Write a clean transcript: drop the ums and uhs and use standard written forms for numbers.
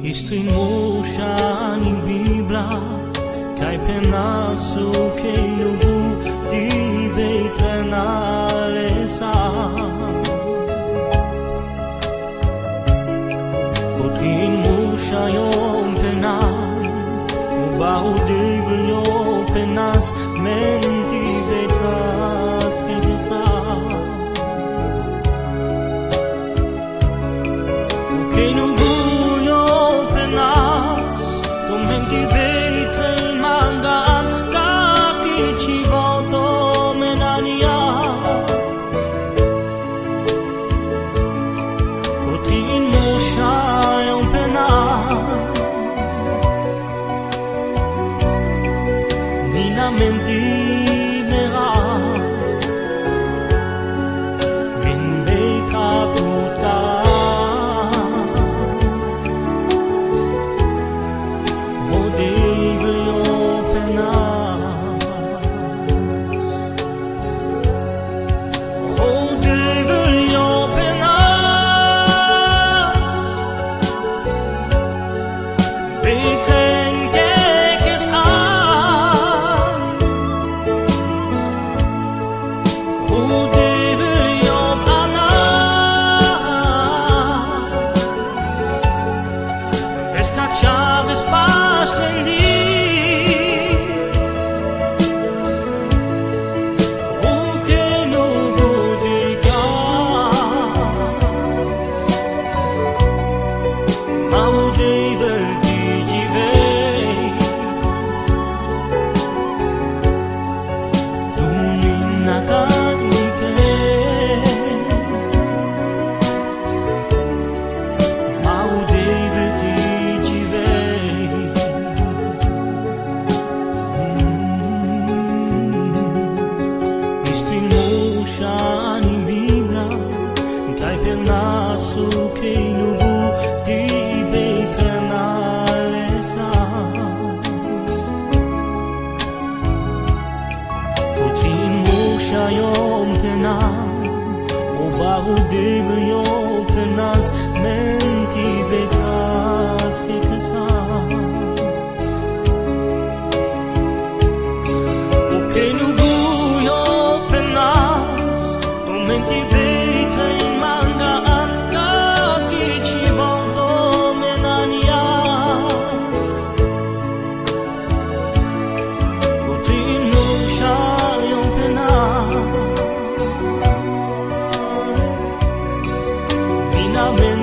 Istrin musha ni Bibla kai penasu ke nubu di betranale sa Kotrin musha yom penan Ubau devil yom penas menti betras ke sa Ke nubu Menti betre mangan kaki chivoto menania Kotrin musha yung pena Nina menti mera Bin betra puta Chaves paslendi O que no bodigas Mau dever digivei Dumin nakanike Mau dever Nasu ke nubu di betranale sa Kotrin musha yom penan O bahu devil yom penas menti betras ke kasa O ke nubu yom penas O menti Amen.